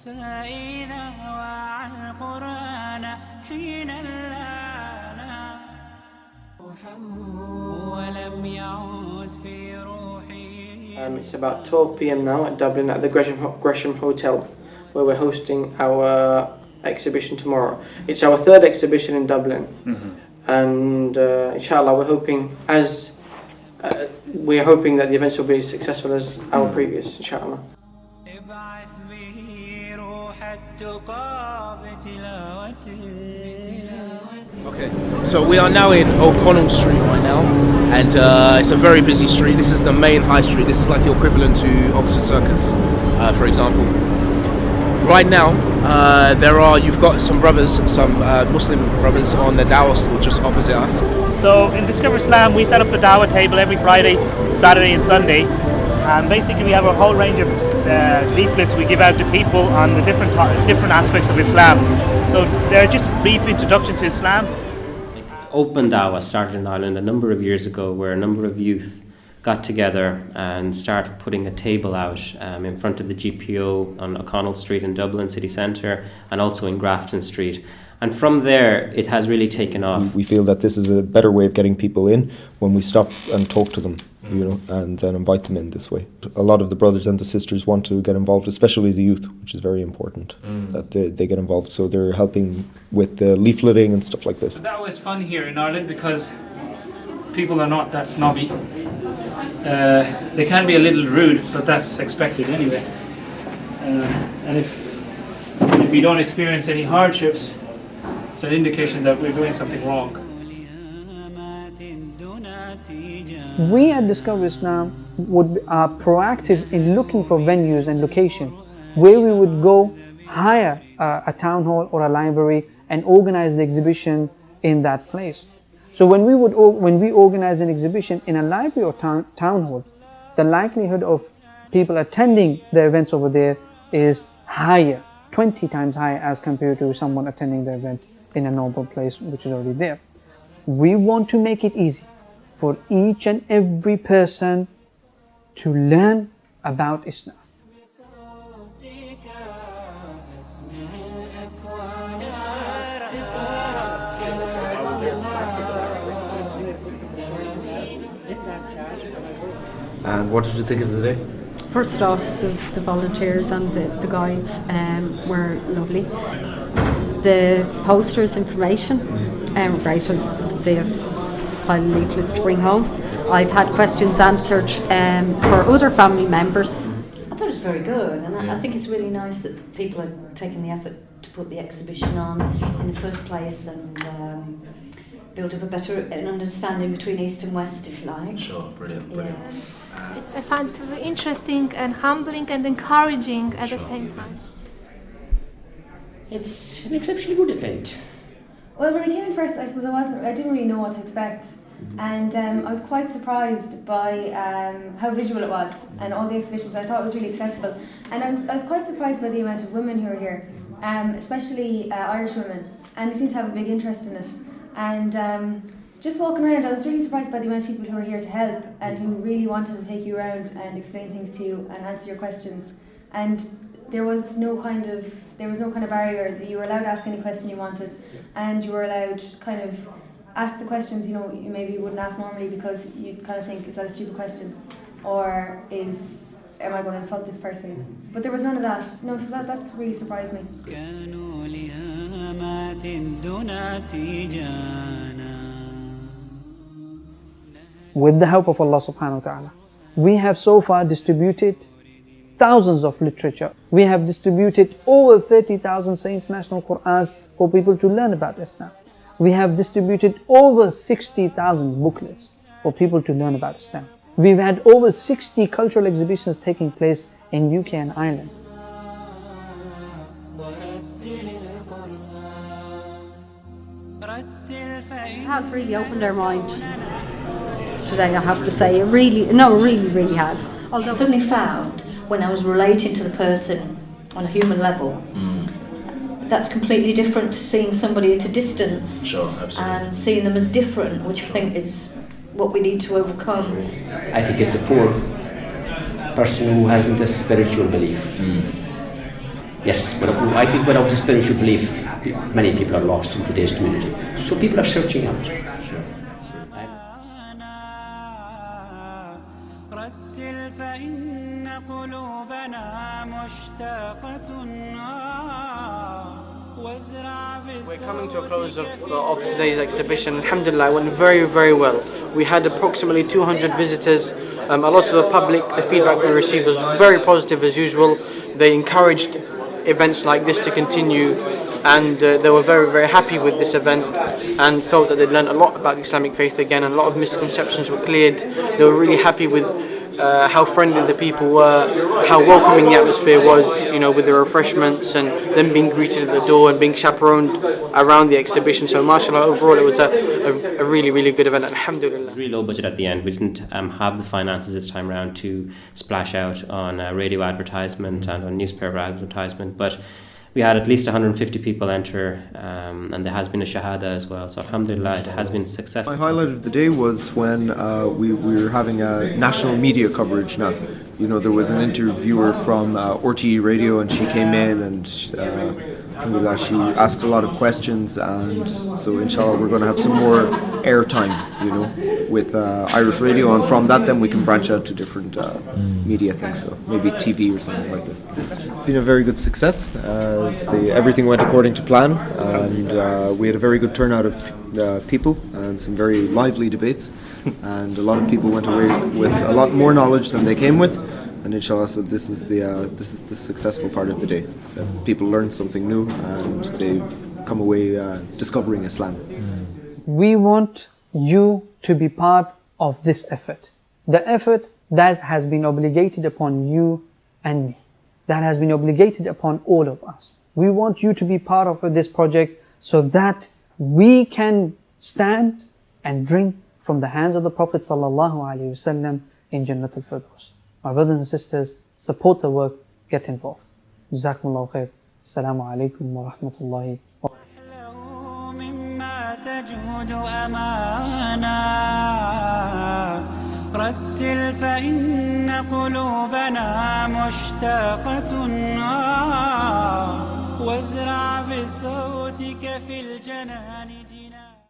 فإذا وعى القرآن حين لا ولم يعود في روحي. It's about 12 p.m. now at Dublin at the Gresham Hotel, where we're hosting our exhibition tomorrow. It's our third exhibition in Dublin, and inshallah we're hoping that the events will be as successful as our previous, inshallah. Okay, so we are now in O'Connell Street right now, and it's a very busy street. This is the main high street. This is like the equivalent to Oxford Circus, for example. Right now, you've got some brothers, some Muslim brothers on the Dawah stall just opposite us. So in Discover Islam, we set up the Dawah table every Friday, Saturday and Sunday, and basically we have a whole range of leaflets we give out to people on the different aspects of Islam. So they're just a brief introduction to Islam. Open Dawah started in Ireland a number of years ago, where a number of youth got together and started putting a table out in front of the GPO on O'Connell Street in Dublin city centre, and also in Grafton Street. And from there, it has really taken off. We feel that this is a better way of getting people in when we stop and talk to them, and then invite them in this way. A lot of the brothers and the sisters want to get involved, especially the youth, which is very important, that they get involved. So they're helping with the leafleting and stuff like this. That was fun here in Ireland because people are not that snobby. They can be a little rude, but that's expected anyway. And if you don't experience any hardships, it's an indication that we're doing something wrong. We at Discover Islam are proactive in looking for venues and location where we would go hire a town hall or a library and organize the exhibition in that place. So when we organize an exhibition in a library or town hall, the likelihood of people attending the events over there is higher, 20 times higher as compared to someone attending the event in a normal place which is already there. We want to make it easy for each and every person to learn about Islam. And what did you think of the day? First off, the volunteers and the guides were lovely. The posters, information, great. You can see a pile of leaflets to bring home. I've had questions answered for other family members. I thought it was very good, and I think it's really nice that people are taking the effort to put the exhibition on in the first place and build up an understanding between East and West, if you like. Sure, brilliant. I find it very interesting and humbling and encouraging at the same time. It's an exceptionally good event. Well, when I came in first, I suppose I didn't really know what to expect, and I was quite surprised by how visual it was and all the exhibitions. I thought it was really accessible, and I was quite surprised by the amount of women who are here, especially Irish women, and they seem to have a big interest in it. And just walking around, I was really surprised by the amount of people who were here to help and who really wanted to take you around and explain things to you and answer your questions. And there was no kind of barrier. That you were allowed to ask any question you wanted, and you were allowed to kind of ask the questions you maybe wouldn't ask normally because you'd kind of think, is that a stupid question, or am I going to insult this person? But there was none of that. No, so that's really surprised me. With the help of Allah subhanahu wa ta'ala, we have so far distributed thousands of literature. We have distributed over 30,000 international Qur'ans for people to learn about Islam. We have distributed over 60,000 booklets for people to learn about Islam. We've had over 60 cultural exhibitions taking place in UK and Ireland. It has really opened our mind today, I have to say. It really has. Although I suddenly found, when I was relating to the person on a human level, that's completely different to seeing somebody at a distance. Sure, absolutely. And seeing them as different, which I think is what we need to overcome. I think it's a poor person who hasn't a spiritual belief. Yes, but I think without the spiritual belief, many people are lost in today's community. So people are searching out. رتل فإن قلوبنا مشتاقة We're coming to a close of today's exhibition. Alhamdulillah, it went very, very well. We had approximately 200 visitors. A lot of the public, the feedback we received was very positive as usual. They encouraged events like this to continue, and they were very, very happy with this event and felt that they'd learned a lot about the Islamic faith again, and a lot of misconceptions were cleared. They were really happy with how friendly the people were, how welcoming the atmosphere was, with the refreshments and them being greeted at the door and being chaperoned around the exhibition. So mashallah, overall it was a really, really good event, alhamdulillah. Really low budget at the end. We didn't have the finances this time around to splash out on radio advertisement and on newspaper advertisement, but we had at least 150 people enter, and there has been a shahada as well. So alhamdulillah, it has been successful. My highlight of the day was when we were having a national media coverage now. There was an interviewer from RTE Radio, and she came in and alhamdulillah, she asked a lot of questions, and so inshallah we're going to have some more airtime, with Irish Radio, and from that then we can branch out to different media things, so maybe TV or something like this. It's been a very good success. Everything went according to plan, and we had a very good turnout of people and some very lively debates, and a lot of people went away with a lot more knowledge than they came with. And inshallah, so this is the successful part of the day. That people learned something new and they've come away discovering Islam. We want you to be part of this effort. The effort that has been obligated upon you and me. That has been obligated upon all of us. We want you to be part of this project so that we can stand and drink from the hands of the Prophet ﷺ in Jannat al-Firdaus. My brothers and sisters, support the work, get involved. Jazakumullahu khair. Assalamu alaikum wa rahmatullahi wa barakatuh. رتل فإن قلوبنا مشتاقة وازرع بصوتك في الجنان